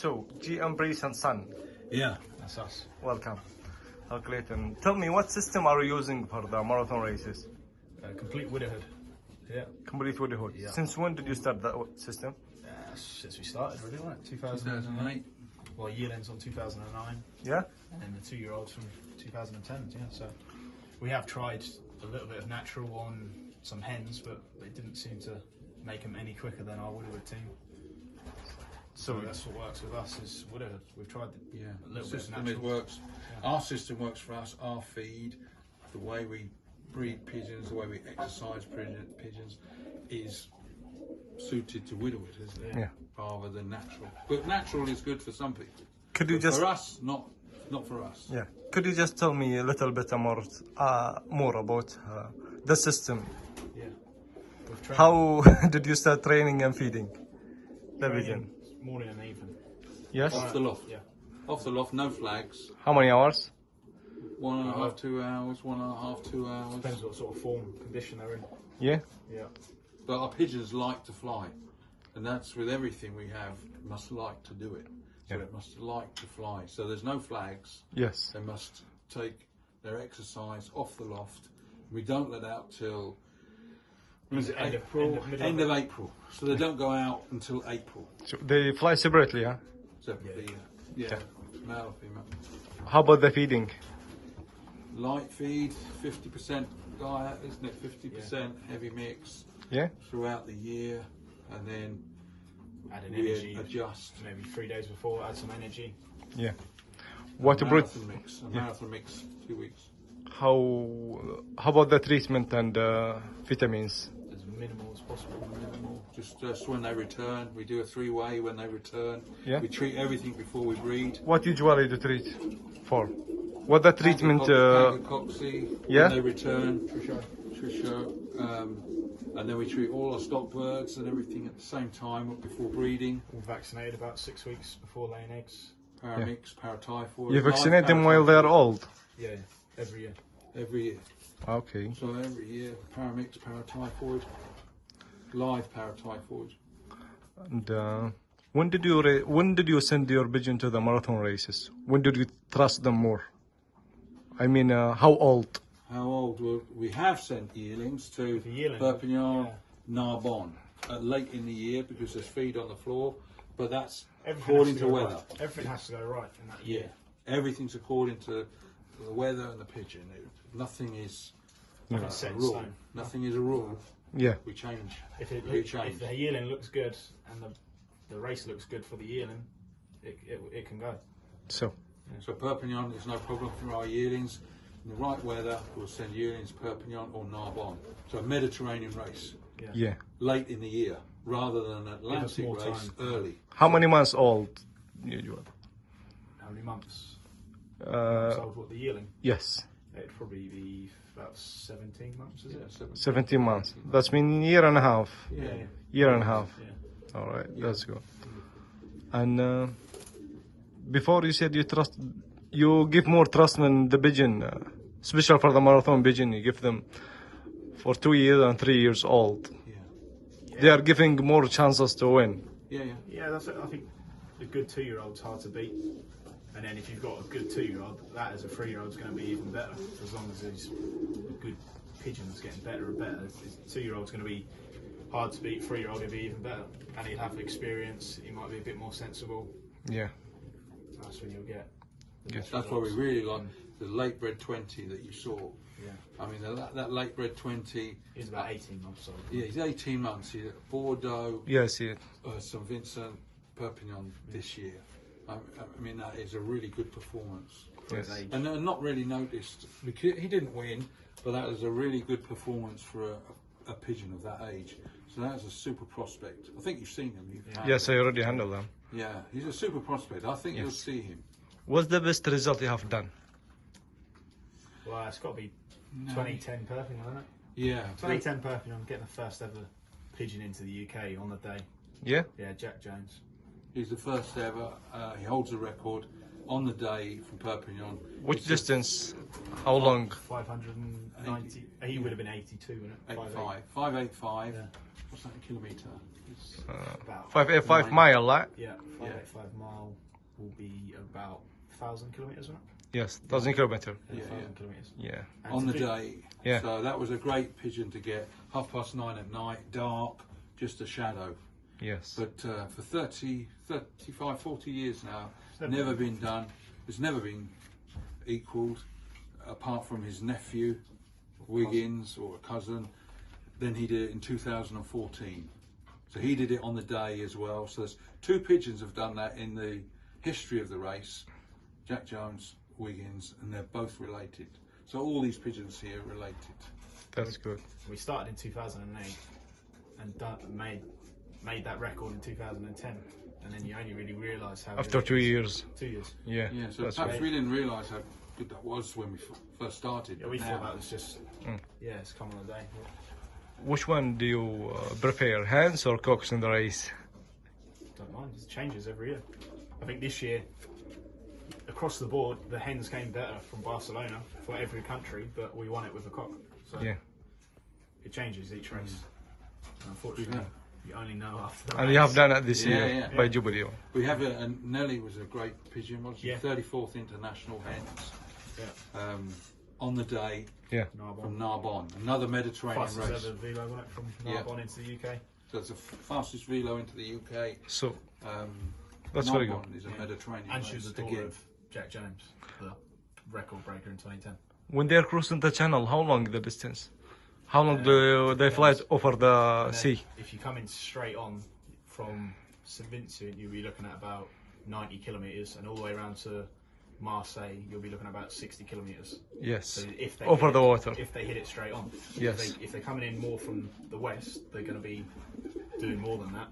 So, GM Breeze and Sun. Yeah, that's us. Welcome. Clayton, tell me, what system are you using for the marathon races? Complete widowhood. Yeah. Complete widowhood. Yeah. Since when did you start that system? Since we started, really, wasn't it? 2008. Well, yearlings on 2009. Yeah? And the 2-year-olds from 2010. Yeah, so we have tried a little bit of natural on some hens, but it didn't seem to make them any quicker than our widowhood team. So that's what works with us is widowhood. We've tried a little bit of natural. It works. Yeah. Our system works for us. Our feed, the way we breed pigeons, the way we exercise pigeons, is suited to widowhood, isn't it? Yeah. Rather than natural. But natural is good for some people. Could you just for us, not for us. Yeah. Could you just tell me a little bit more about the system? Yeah. How did you start training and feeding the pigeon? Morning and evening. Yes. Off the loft. Yeah. Off the loft, no flags. How many hours? 1.5, 2 hours. 1.5, 2 hours. Depends what sort of form, condition they're in. Yeah. Yeah. But our pigeons like to fly, and that's with everything we have. Must like to do it. So it must like to fly. So there's no flags. Yes. They must take their exercise off the loft. We don't let out till end of April. So they don't go out until April. So they fly separately, huh? Separately, yeah. Male, female. How about the feeding? Light feed, 50% diet, isn't it? 50% heavy mix. Yeah. Throughout the year, and then add an energy. Adjust. Maybe 3 days before, add some energy. Yeah. What about mix? A marathon mix, 2 weeks. How about the treatment and vitamins? As minimal as possible. Minimal. Just when they return, we do a 3-way when they return. Yeah. We treat everything before we breed. What usually do you treat for? What the treatment? When they return. Trisha. And then we treat all our stock birds and everything at the same time before breeding. We're vaccinated about 6 weeks before laying eggs. Paramix, paratyphoid. You vaccinate them while they're old? Yeah, every year. Every year. Okay. So every year, paramix, paratyphoid, live paratyphoid. And when did you send your pigeon to the marathon races? When did you trust them more? I mean, how old? How old? Well, we have sent yearlings to Perpignan, Narbonne late in the year because there's feed on the floor, but that's according to weather. Right. Everything has to go right in that year. Everything's according to the weather and the pigeon. Nothing is a rule. Nothing is a rule. Yeah. We change. If the yearling looks good and the race looks good for the yearling, it can go. So Perpignan is no problem for our yearlings. In the right weather, we'll send yearlings Perpignan or Narbonne. So a Mediterranean race. Yeah. Late in the year, rather than an Atlantic race early. How many months old usually? How many months? Old, what, the yearling? Yes. It'd probably be about 17 months, is it? 17 months. That's mean year and a half. Yeah. Year and a half. Yeah. All right, that's good. And before you said you give more trust in the pigeon, special for the marathon pigeon. You give them for 2 years and 3 years old. Yeah. They are giving more chances to win. Yeah, that's it. I think a good 2-year-old's hard to beat. And then if you've got a good 2-year-old, that as a 3-year-old's going to be even better. As long as there's a good pigeon that's getting better and better. A 2-year-old's going to be hard to beat. 3-year-old will be even better. And he'll have experience. He might be a bit more sensible. Yeah. That's when you'll get. That's why we really like the late bred 20 that you saw. Yeah. I mean, that late bred 20. He's about 18 months old. Yeah, he's 18 months. He's at Bordeaux. Yeah, I see it. St Vincent, Perpignan this year. I mean, that is a really good performance. Yes. And not really noticed, because he didn't win, but that was a really good performance for a pigeon of that age. So that was a super prospect. I think you've seen him. Yes, I already handled them. Yeah, he's a super prospect. I think you'll see him. What's the best result you have done? Well, it's got to be 2010 Perpignan, isn't it? Yeah. 2010 Perpignan, getting the first ever pigeon into the UK on the day. Yeah? Yeah, Jack Jones. He's the first ever. He holds the record on the day from Perpignan. Which distance? How long? 590. He would have been 82, wouldn't it? 585. Yeah. What's that in kilometre? It's About 5 mile, right? yeah, 585 mile will be about 1,000 kilometres, right? Yes, 1,000 kilometer. Yeah, 1,000 kilometres. Yeah. And on to the do- day. Yeah. So that was a great pigeon to get. 9:30 at night, dark, just a shadow. Yes. But for 30, 35, 40 years now, never never been done. It's never been equalled, apart from his nephew, Wiggins, or a cousin. Then he did it in 2014. So he did it on the day as well. So there's 2 pigeons have done that in the history of the race. Jack Jones, Wiggins, and they're both related. So all these pigeons here are related. That's good. We started in 2008 and made that record in 2010, and then you only really realise how After good it 2 is. years. 2 years. Yeah. Yeah, so that's perhaps right. we didn't realise how good that was when we first started. Yeah, but we now- thought that was just it's come on a day. Which one do you prefer, hens or cocks in the race? Don't mind. It changes every year. I think this year, across the board, the hens came better from Barcelona for every country, but we won it with a cock. So Yeah. it changes each race. And unfortunately, you only know after the And race. you have done it this Yeah, year yeah. by Jubilee. We have and Nelly was a great pigeon, wasn't she? Yeah. 34th international hens Yeah. on the day Yeah. from Narbonne, another Mediterranean Fastest race. ever velo, wasn't it, from Yeah. Narbonne into the UK. So it's the fastest velo into the UK. So Um, that's very good. Narbonne is a Mediterranean And race. she was the daughter again. of Jack Jones, the record breaker in 2010. When they're crossing the channel, how long the distance? How long do they fly over the And then sea? if you come in straight on from St Vincent, you'll be looking at about 90 kilometres, and all the way around to Marseille, you'll be looking at about 60 kilometres. Yes. So if they Over hit the it- water. if they hit it straight on. Yes. If they're coming in more from the west, they're going to be doing more than that.